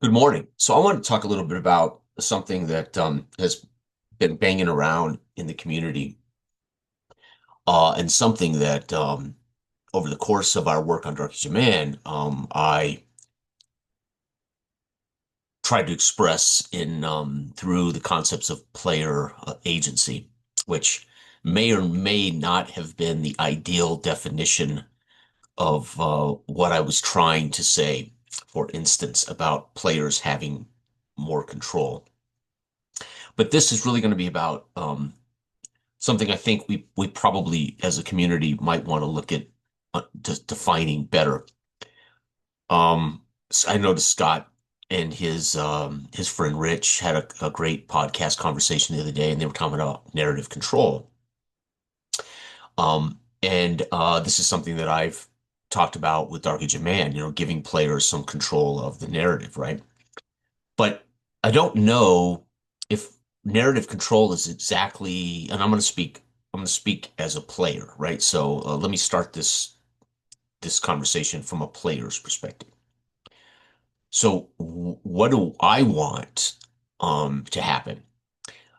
Good morning. So I want to talk a little bit about something that has been banging around in the community, and something that over the course of our work on Dark Age of Man, I tried to express in through the concepts of player agency, which may or may not have been the ideal definition of what I was trying to say. For instance, about players having more control. But this is really going to be about something I think we probably as a community might want to look at defining better. I noticed Scott and his friend Rich had a great podcast conversation the other day, and they were talking about narrative control. And this is something that I've talked about with Dark Age of Man, giving players some control of the narrative, right? But I don't know if narrative control is exactly, and I'm going to speak as a player, right? So let me start this conversation from a player's perspective. So what do I want to happen?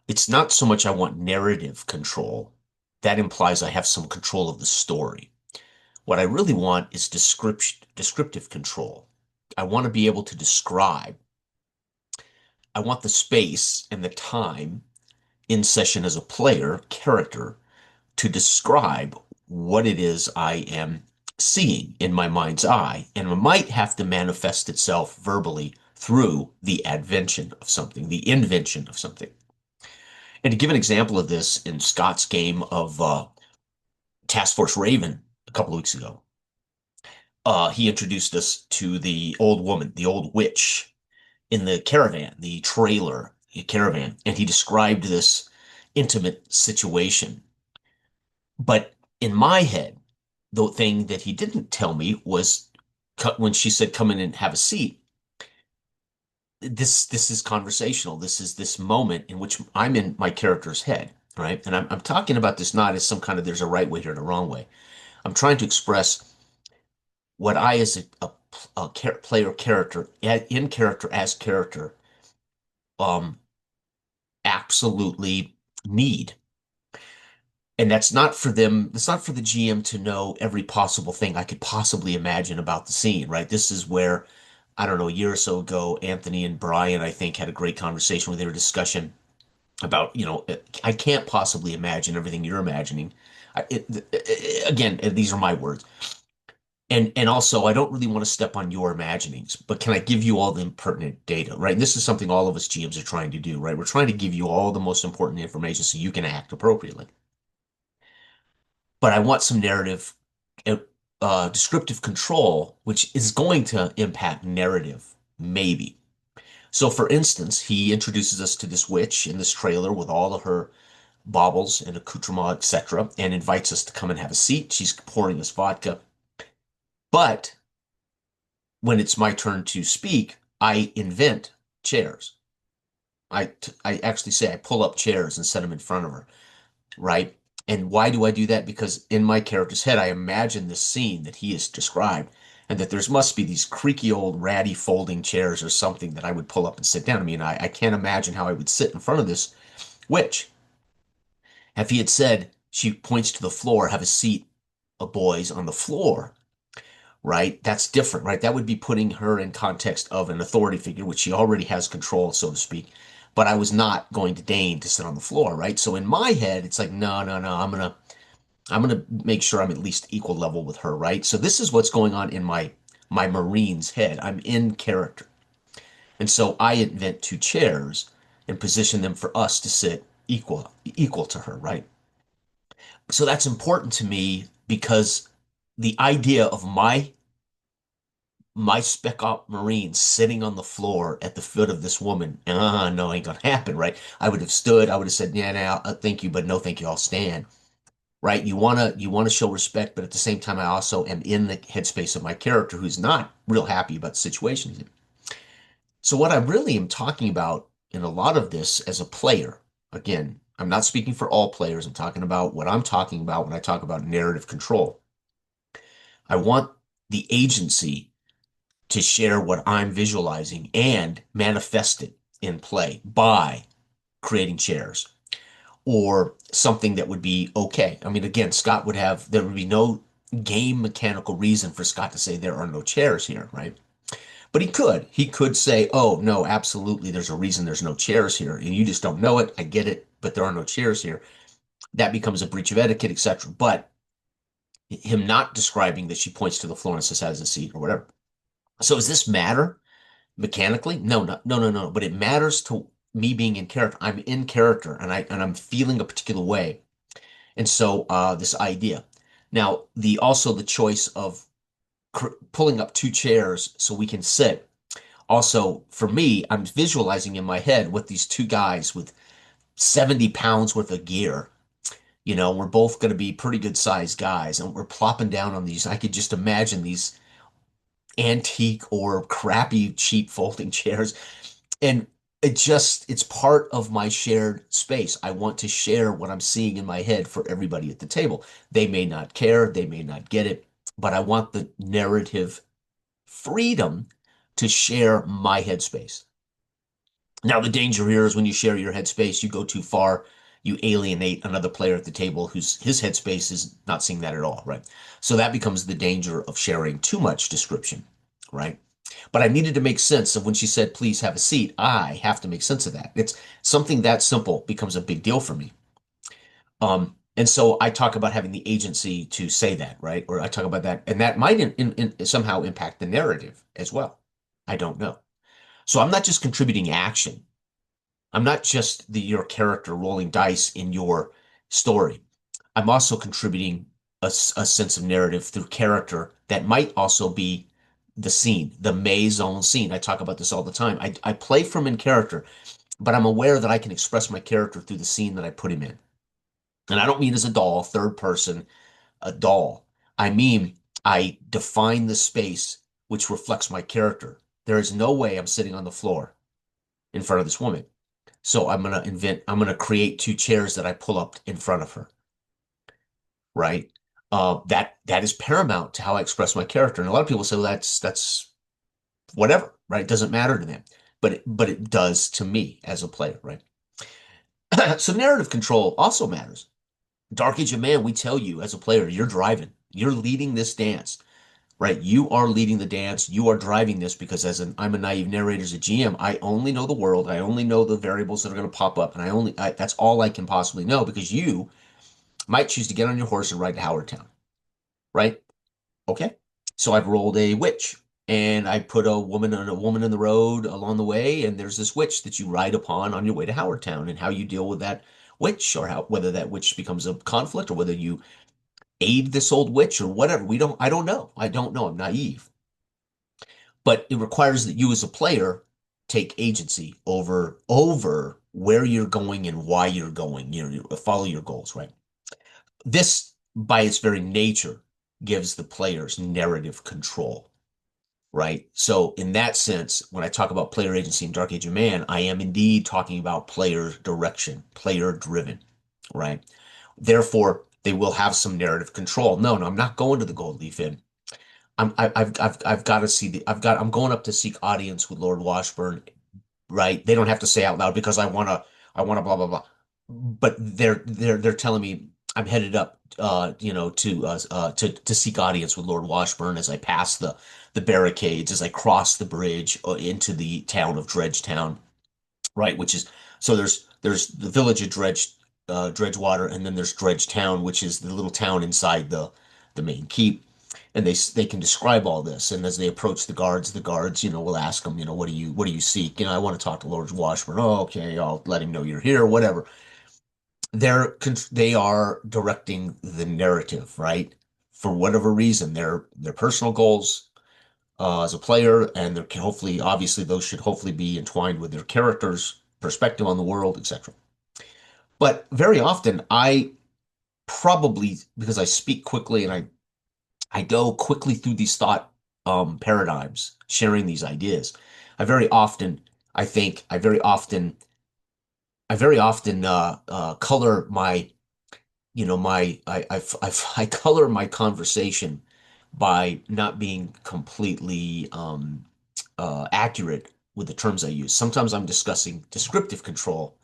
It's not so much I want narrative control. That implies I have some control of the story. What I really want is descriptive control. I want to be able to describe. I want the space and the time in session as a player character to describe what it is I am seeing in my mind's eye, and it might have to manifest itself verbally through the advention of something, the invention of something. And to give an example of this, in Scott's game of Task Force Raven a couple of weeks ago, he introduced us to the old woman, the old witch in the caravan, the trailer caravan, and he described this intimate situation. But in my head, the thing that he didn't tell me was when she said, "Come in and have a seat." This is conversational. This is this moment in which I'm in my character's head, right? And I'm talking about this not as some kind of there's a right way here and a wrong way. I'm trying to express what I, as a player character, in character as character, um, absolutely need. And that's not for them, it's not for the GM to know every possible thing I could possibly imagine about the scene, right? This is where, I don't know, a year or so ago, Anthony and Brian, I think, had a great conversation with their discussion about, I can't possibly imagine everything you're imagining. Again, these are my words. And also, I don't really want to step on your imaginings, but can I give you all the pertinent data, right? And this is something all of us GMs are trying to do, right? We're trying to give you all the most important information so you can act appropriately. But I want some narrative, uh, descriptive control, which is going to impact narrative, maybe. So, for instance, he introduces us to this witch in this trailer with all of her baubles and accoutrements, etc., and invites us to come and have a seat. She's pouring us vodka. But when it's my turn to speak, I invent chairs. I actually say I pull up chairs and set them in front of her, right? And why do I do that? Because in my character's head, I imagine this scene that he has described, and that there's must be these creaky old ratty folding chairs or something that I would pull up and sit down. I mean, I can't imagine how I would sit in front of this witch. If he had said, she points to the floor, have a seat, boys, on the floor, right? That's different, right? That would be putting her in context of an authority figure, which she already has control, so to speak. But I was not going to deign to sit on the floor, right? So in my head, it's like, no, no, no, I'm gonna make sure I'm at least equal level with her, right? So this is what's going on in my Marine's head. I'm in character. And so I invent two chairs and position them for us to sit equal to her, right? So that's important to me because the idea of my spec op Marine sitting on the floor at the foot of this woman, no, ain't gonna happen, right? I would have stood, I would have said, yeah, now, thank you, but no, thank you, I'll stand, right? You wanna show respect, but at the same time, I also am in the headspace of my character who's not real happy about the situation he's in. So what I really am talking about in a lot of this as a player, again, I'm not speaking for all players. I'm talking about what I'm talking about when I talk about narrative control. I want the agency to share what I'm visualizing and manifest it in play by creating chairs or something that would be okay. I mean, again, there would be no game mechanical reason for Scott to say there are no chairs here, right? But he could say, oh, no, absolutely, there's a reason there's no chairs here. And you just don't know it. I get it, but there are no chairs here. That becomes a breach of etiquette, etc. But him not describing that she points to the floor and says, has a seat or whatever. So does this matter mechanically? No, no, no, no, no. But it matters to me being in character. I'm in character and I'm feeling a particular way. And so this idea. Now, the choice of pulling up two chairs so we can sit. Also, for me, I'm visualizing in my head with these two guys with 70 pounds worth of gear. We're both going to be pretty good sized guys and we're plopping down on these. I could just imagine these antique or crappy, cheap folding chairs. And it's part of my shared space. I want to share what I'm seeing in my head for everybody at the table. They may not care, they may not get it, but I want the narrative freedom to share my headspace. Now, the danger here is when you share your headspace, you go too far, you alienate another player at the table whose his headspace is not seeing that at all, right? So that becomes the danger of sharing too much description, right? But I needed to make sense of when she said, please have a seat. I have to make sense of that. It's something that simple becomes a big deal for me. And so I talk about having the agency to say that, right? Or I talk about that, and that might somehow impact the narrative as well. I don't know. So I'm not just contributing action. I'm not just your character rolling dice in your story. I'm also contributing a sense of narrative through character that might also be the scene, the maze zone scene. I talk about this all the time. I play from in character, but I'm aware that I can express my character through the scene that I put him in. And I don't mean as a doll, third person, a doll. I mean, I define the space which reflects my character. There is no way I'm sitting on the floor in front of this woman. So I'm gonna create two chairs that I pull up in front of her, right? That is paramount to how I express my character. And a lot of people say, well, that's whatever, right? It doesn't matter to them, but it does to me as a player, right? So narrative control also matters. Dark Age of Man, we tell you as a player, you're driving, you're leading this dance, right? You are leading the dance. You are driving this because I'm a naive narrator as a GM. I only know the world. I only know the variables that are going to pop up, and that's all I can possibly know because you might choose to get on your horse and ride to Howard Town, right? Okay. So I've rolled a witch and I put a woman in the road along the way, and there's this witch that you ride upon on your way to Howard Town, and how you deal with that witch or how whether that witch becomes a conflict or whether you aid this old witch or whatever. I don't know. I don't know. I'm naive. But it requires that you as a player take agency over where you're going and why you're going. You follow your goals, right? This, by its very nature, gives the players narrative control, right? So in that sense, when I talk about player agency in Dark Age of Man, I am indeed talking about player direction, player driven, right? Therefore, they will have some narrative control. No, no, I'm not going to the Gold Leaf Inn. I've got to see I'm going up to seek audience with Lord Washburn, right? They don't have to say out loud because I wanna blah blah blah. But they're telling me I'm headed up to seek audience with Lord Washburn as I pass the barricades, as I cross the bridge into the town of Dredgetown, right? Which is so there's the village of Dredgewater, and then there's Dredgetown, which is the little town inside the main keep. And they can describe all this. And as they approach the guards, will ask them, what do you seek? I want to talk to Lord Washburn. Oh, okay, I'll let him know you're here, whatever. They are directing the narrative, right? For whatever reason, their personal goals as a player, and there can hopefully, obviously, those should hopefully be entwined with their characters' perspective on the world, etc. But very often, I probably because I speak quickly and I go quickly through these thought paradigms, sharing these ideas. I very often, I think, I very often color my, I color my conversation by not being completely accurate with the terms I use. Sometimes I'm discussing descriptive control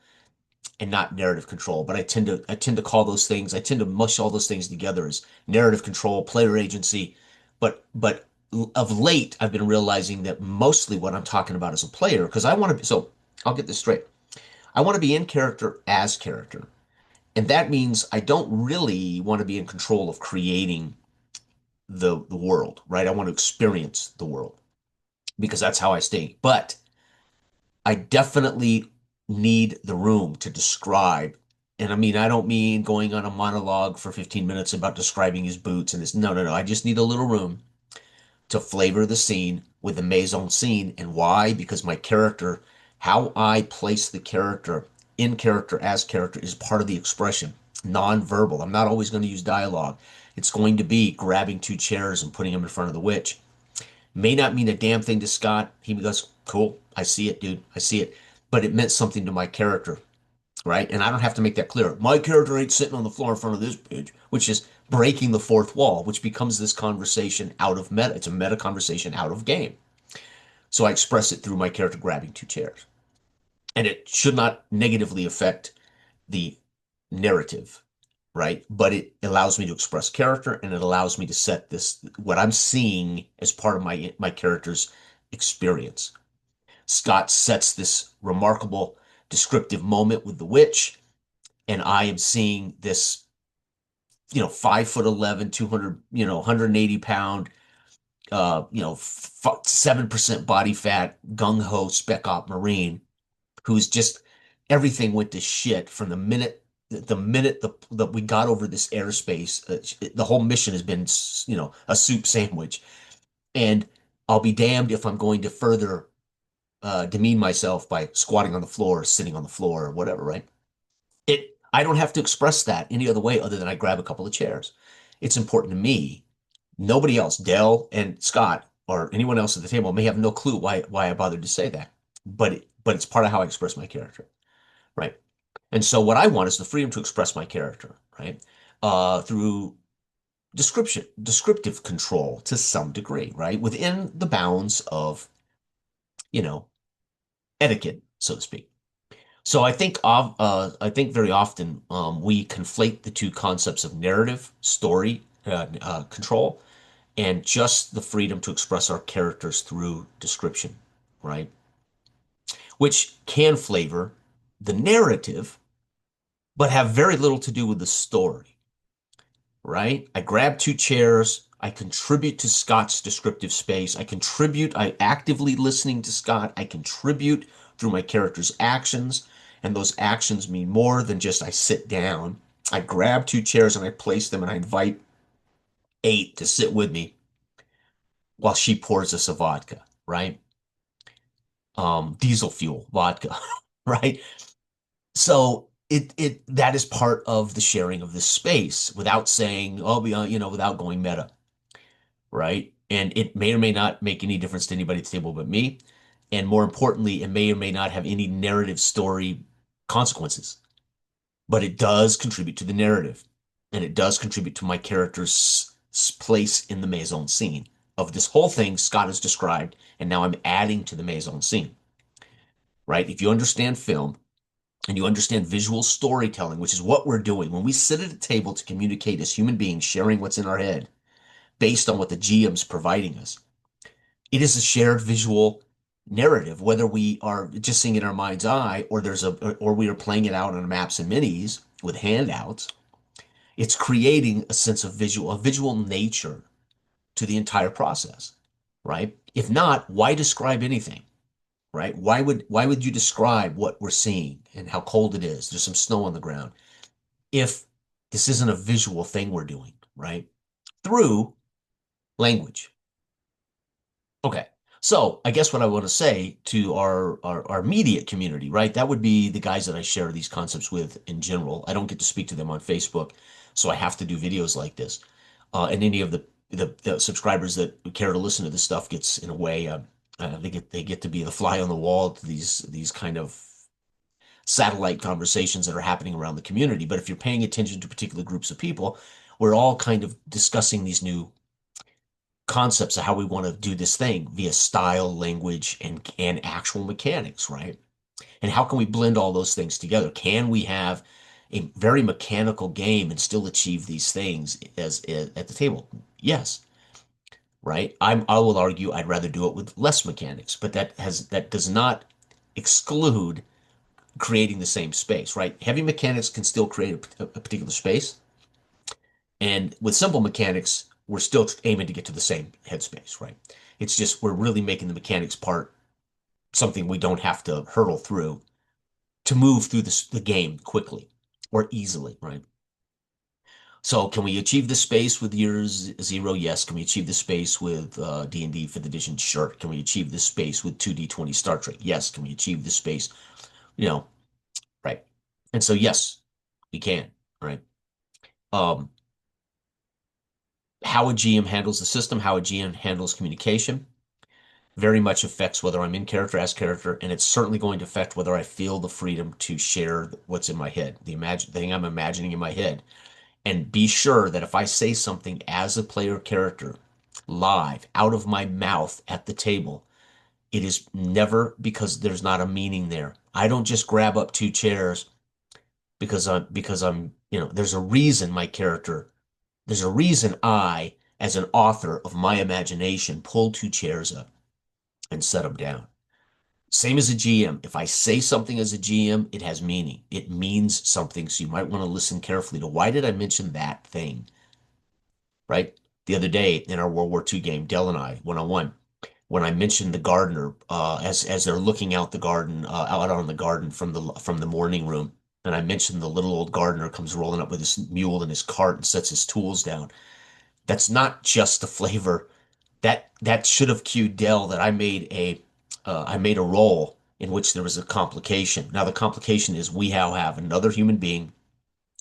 and not narrative control, but I tend to call those things, I tend to mush all those things together as narrative control, player agency. But of late, I've been realizing that mostly what I'm talking about as a player, because I want to be, so I'll get this straight. I want to be in character as character. And that means I don't really want to be in control of creating the world, right? I want to experience the world because that's how I stay. But I definitely need the room to describe. And I mean, I don't mean going on a monologue for 15 minutes about describing his boots and his, no, no, no. I just need a little room to flavor the scene with the maison scene. And why? Because my character, how I place the character in character as character is part of the expression, non-verbal. I'm not always going to use dialogue. It's going to be grabbing two chairs and putting them in front of the witch. May not mean a damn thing to Scott. He goes, cool. I see it, dude. I see it. But it meant something to my character, right? And I don't have to make that clear. My character ain't sitting on the floor in front of this bitch, which is breaking the fourth wall, which becomes this conversation out of meta. It's a meta conversation out of game. So I express it through my character grabbing two chairs. And it should not negatively affect the narrative, right? But it allows me to express character and it allows me to set this, what I'm seeing as part of my character's experience. Scott sets this remarkable descriptive moment with the witch, and I am seeing this, 5'11", 200, 180 pound, 7% body fat, gung ho spec op Marine who's just everything went to shit from the minute we got over this airspace. The whole mission has been, a soup sandwich, and I'll be damned if I'm going to further demean myself by squatting on the floor, or sitting on the floor, or whatever. Right? I don't have to express that any other way other than I grab a couple of chairs. It's important to me. Nobody else, Dell and Scott, or anyone else at the table may have no clue why I bothered to say that. But it's part of how I express my character, right? And so what I want is the freedom to express my character, right? Through descriptive control to some degree, right? Within the bounds of, you know, etiquette, so to speak. So I think very often we conflate the two concepts of narrative, story, control, and just the freedom to express our characters through description, right? Which can flavor the narrative, but have very little to do with the story, right? I grab two chairs. I contribute to Scott's descriptive space. I actively listening to Scott. I contribute through my character's actions. And those actions mean more than just I sit down. I grab two chairs and I place them and I invite eight to sit with me while she pours us a vodka, right? Diesel fuel vodka, right? So that is part of the sharing of this space without saying, oh, without going meta, right? And it may or may not make any difference to anybody at the table but me. And more importantly, it may or may not have any narrative story consequences, but it does contribute to the narrative. And it does contribute to my character's place in the maison scene of this whole thing Scott has described. And now I'm adding to the maison scene, right? If you understand film, and you understand visual storytelling, which is what we're doing when we sit at a table to communicate as human beings, sharing what's in our head based on what the GM's providing us. It is a shared visual narrative, whether we are just seeing it in our mind's eye or we are playing it out on maps and minis with handouts. It's creating a sense of a visual nature to the entire process, right? If not, why describe anything? Right? Why would you describe what we're seeing and how cold it is? There's some snow on the ground. If this isn't a visual thing we're doing, right? Through language. Okay. So I guess what I want to say to our immediate community, right? That would be the guys that I share these concepts with in general. I don't get to speak to them on Facebook, so I have to do videos like this. And any of the subscribers that care to listen to this stuff gets in a way they get to be the fly on the wall to these kind of satellite conversations that are happening around the community. But if you're paying attention to particular groups of people, we're all kind of discussing these new concepts of how we want to do this thing via style, language, and actual mechanics, right? And how can we blend all those things together? Can we have a very mechanical game and still achieve these things as at the table? Yes, right? I will argue I'd rather do it with less mechanics, but that does not exclude creating the same space, right? Heavy mechanics can still create a particular space, and with simple mechanics, we're still aiming to get to the same headspace, right? It's just we're really making the mechanics part something we don't have to hurdle through to move through the game quickly or easily, right? So can we achieve the space with year zero? Yes. Can we achieve the space with D&D 5th edition? Sure. Can we achieve the space with 2D20 Star Trek? Yes. Can we achieve the space? You know, right. And so, yes, we can, right? Um, how a GM handles the system, how a GM handles communication very much affects whether I'm in character as character, and it's certainly going to affect whether I feel the freedom to share what's in my head, the thing I'm imagining in my head. And be sure that if I say something as a player character live out of my mouth at the table, it is never because there's not a meaning there. I don't just grab up two chairs because I'm, there's a reason there's a reason I, as an author of my imagination, pull two chairs up and set them down. Same as a GM. If I say something as a GM, it has meaning. It means something. So you might want to listen carefully to why did I mention that thing? Right? The other day in our World War II game, Dell and I, one-on-one, when I mentioned the gardener, as they're looking out the garden, out on the garden from the morning room, and I mentioned the little old gardener comes rolling up with his mule and his cart and sets his tools down. That's not just the flavor. That should have cued Dell that I made a roll in which there was a complication. Now the complication is we now have another human being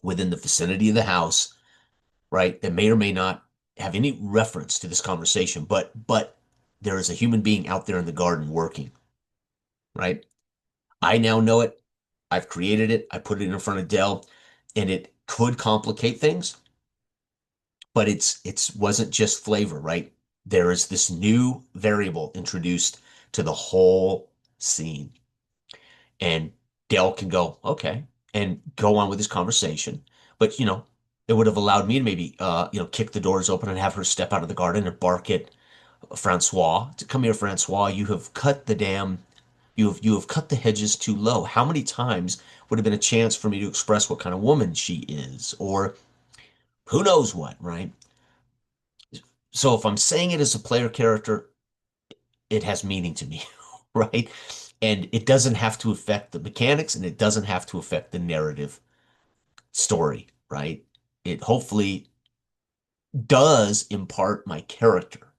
within the vicinity of the house, right, that may or may not have any reference to this conversation, but there is a human being out there in the garden working, right? I now know it. I've created it. I put it in front of Dell, and it could complicate things, but it's wasn't just flavor, right? There is this new variable introduced to the whole scene. And Dale can go, okay, and go on with his conversation. But, it would have allowed me to maybe, kick the doors open and have her step out of the garden and bark at Francois to come here, Francois. You have cut the hedges too low. How many times would have been a chance for me to express what kind of woman she is, or who knows what, right? So if I'm saying it as a player character, it has meaning to me, right? And it doesn't have to affect the mechanics and it doesn't have to affect the narrative story, right? It hopefully does impart my character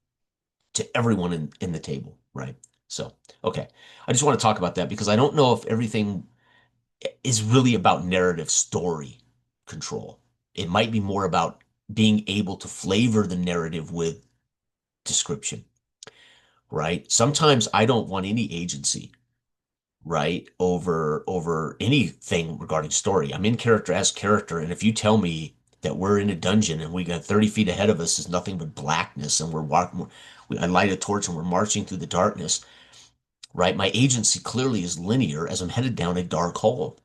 to everyone in the table, right? So, okay. I just want to talk about that because I don't know if everything is really about narrative story control. It might be more about being able to flavor the narrative with description, right? Sometimes I don't want any agency, right, over anything regarding story. I'm in character as character, and if you tell me that we're in a dungeon and we got 30 feet ahead of us is nothing but blackness and we're walking, I light a torch and we're marching through the darkness, right? My agency clearly is linear as I'm headed down a dark hole.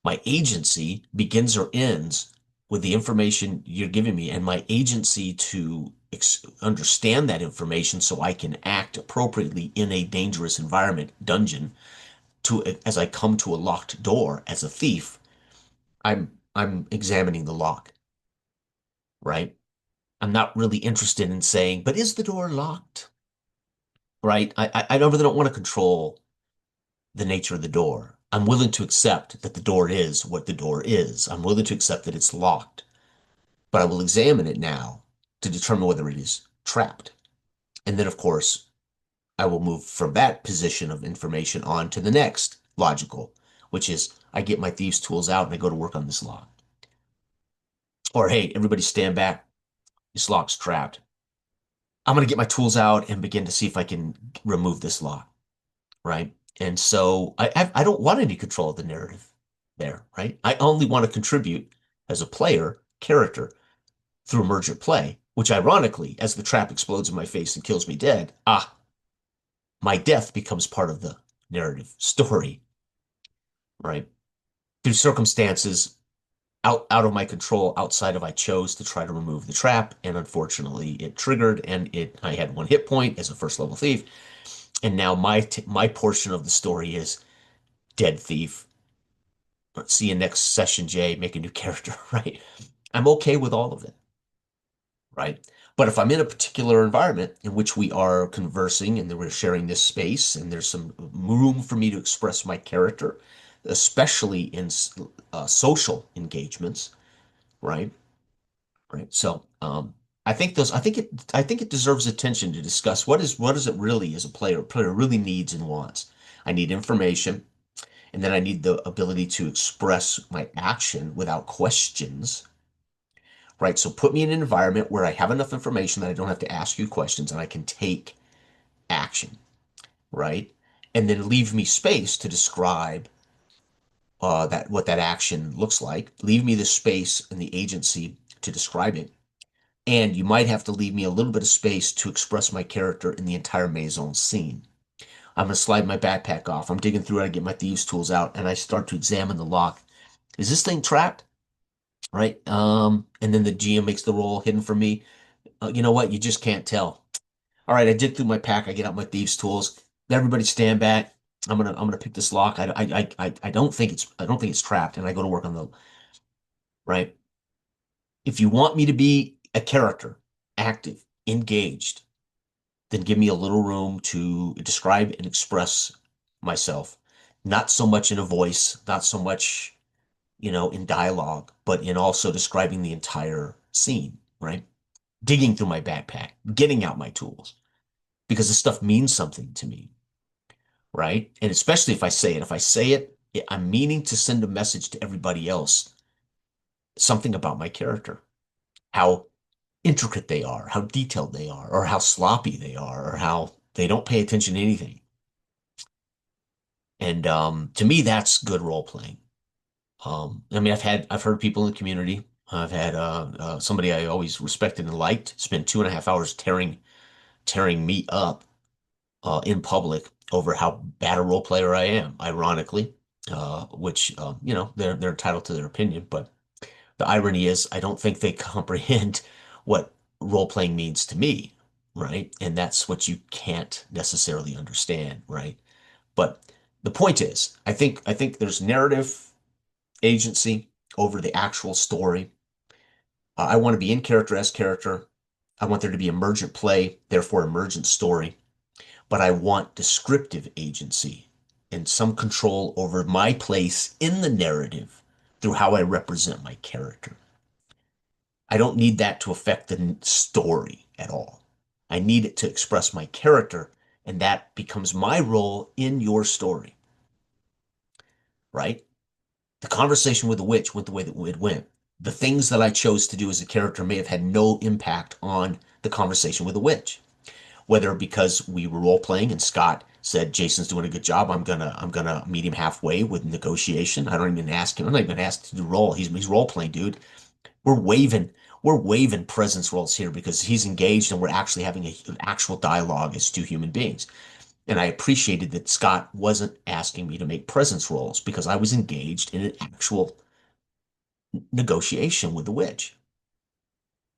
My agency begins or ends with the information you're giving me, and my agency to understand that information so I can act appropriately in a dangerous environment, dungeon, to as I come to a locked door as a thief, I'm examining the lock, right? I'm not really interested in saying, but is the door locked? Right? I don't really don't want to control the nature of the door. I'm willing to accept that the door is what the door is. I'm willing to accept that it's locked, but I will examine it now to determine whether it is trapped. And then, of course, I will move from that position of information on to the next logical, which is I get my thieves' tools out and I go to work on this lock. Or, hey, everybody stand back. This lock's trapped. I'm going to get my tools out and begin to see if I can remove this lock, right? And so I don't want any control of the narrative there, right? I only want to contribute as a player character through emergent play which ironically, as the trap explodes in my face and kills me dead, my death becomes part of the narrative story, right? Through circumstances out of my control, outside of I chose to try to remove the trap, and unfortunately it triggered, and it I had one hit point as a first level thief, and now my portion of the story is dead thief. See you next session, Jay. Make a new character, right? I'm okay with all of it, right? But if I'm in a particular environment in which we are conversing and then we're sharing this space and there's some room for me to express my character, especially in social engagements, right? Right. So, I think it deserves attention to discuss what is it really as a player really needs and wants. I need information, and then I need the ability to express my action without questions, right? So put me in an environment where I have enough information that I don't have to ask you questions and I can take action, right? And then leave me space to describe that what that action looks like. Leave me the space and the agency to describe it. And you might have to leave me a little bit of space to express my character in the entire maison scene. I'm going to slide my backpack off. I'm digging through it. I get my thieves' tools out and I start to examine the lock. Is this thing trapped? Right. And then the GM makes the roll hidden from me. You know what? You just can't tell. All right. I dig through my pack. I get out my thieves' tools. Everybody stand back. I'm gonna pick this lock. I don't think it's trapped. And I go to work on the right. If you want me to be a character, active, engaged, then give me a little room to describe and express myself. Not so much in a voice, not so much, in dialogue, but in also describing the entire scene, right? Digging through my backpack, getting out my tools, because this stuff means something to me, right? And especially if I say it, I'm meaning to send a message to everybody else, something about my character, how intricate they are, how detailed they are, or how sloppy they are, or how they don't pay attention to anything. And to me, that's good role playing. I mean, I've heard people in the community. I've had somebody I always respected and liked spend 2.5 hours tearing me up in public over how bad a role player I am. Ironically, which they're entitled to their opinion, but the irony is I don't think they comprehend what role playing means to me, right? And that's what you can't necessarily understand, right? But the point is, I think there's narrative agency over the actual story. I want to be in character as character. I want there to be emergent play, therefore emergent story. But I want descriptive agency and some control over my place in the narrative through how I represent my character. I don't need that to affect the story at all. I need it to express my character, and that becomes my role in your story, right? The conversation with the witch went the way that it went. The things that I chose to do as a character may have had no impact on the conversation with the witch. Whether because we were role playing and Scott said Jason's doing a good job, I'm gonna meet him halfway with negotiation. I don't even ask him. I'm not even asked to do role. He's role playing, dude. We're waving we're waving presence roles here because he's engaged and we're actually having an actual dialogue as two human beings. And I appreciated that Scott wasn't asking me to make presence rolls because I was engaged in an actual negotiation with the witch.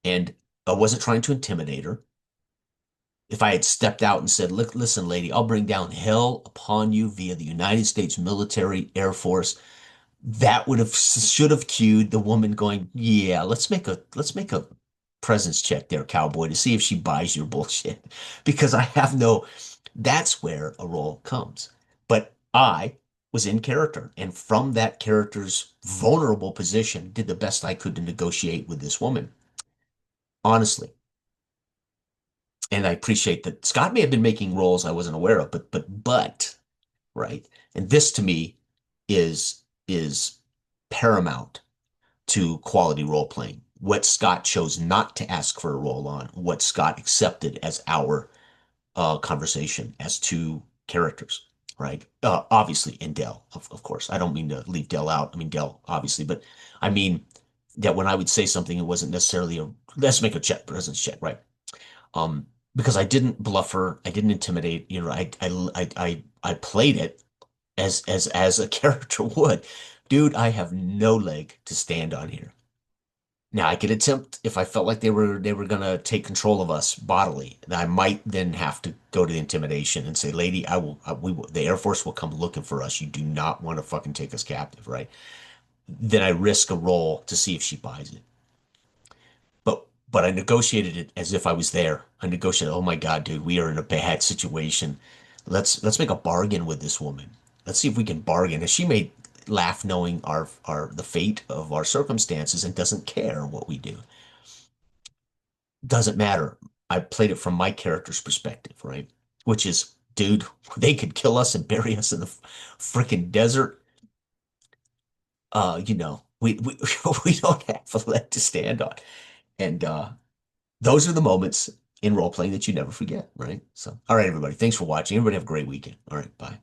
And I wasn't trying to intimidate her. If I had stepped out and said, "Look, listen, lady, I'll bring down hell upon you via the United States military, Air Force," that would have should have cued the woman going, "Yeah, let's make a presence check there, cowboy, to see if she buys your bullshit." Because I have no, that's where a role comes. But I was in character, and from that character's vulnerable position, did the best I could to negotiate with this woman, honestly. And I appreciate that Scott may have been making roles I wasn't aware of, but right. And this to me is paramount to quality role playing. What Scott chose not to ask for a role on, what Scott accepted as our conversation as two characters, right? Obviously, in Dell, of course. I don't mean to leave Dell out. I mean Dell, obviously, but I mean that when I would say something, it wasn't necessarily a let's make a check, presence check, right? Because I didn't bluff her, I didn't intimidate, I played it as a character would. Dude, I have no leg to stand on here. Now I could attempt if I felt like they were gonna take control of us bodily. I might then have to go to the intimidation and say, "Lady, the Air Force will come looking for us. You do not want to fucking take us captive, right?" Then I risk a roll to see if she buys it. But I negotiated it as if I was there. I negotiated, "Oh my God, dude, we are in a bad situation. Let's make a bargain with this woman. Let's see if we can bargain." And she may laugh knowing our the fate of our circumstances and doesn't care what we do. Doesn't matter. I played it from my character's perspective, right? Which is, dude, they could kill us and bury us in the freaking desert. We we don't have a leg to stand on. And those are the moments in role playing that you never forget, right? So, all right, everybody, thanks for watching. Everybody have a great weekend. All right, bye.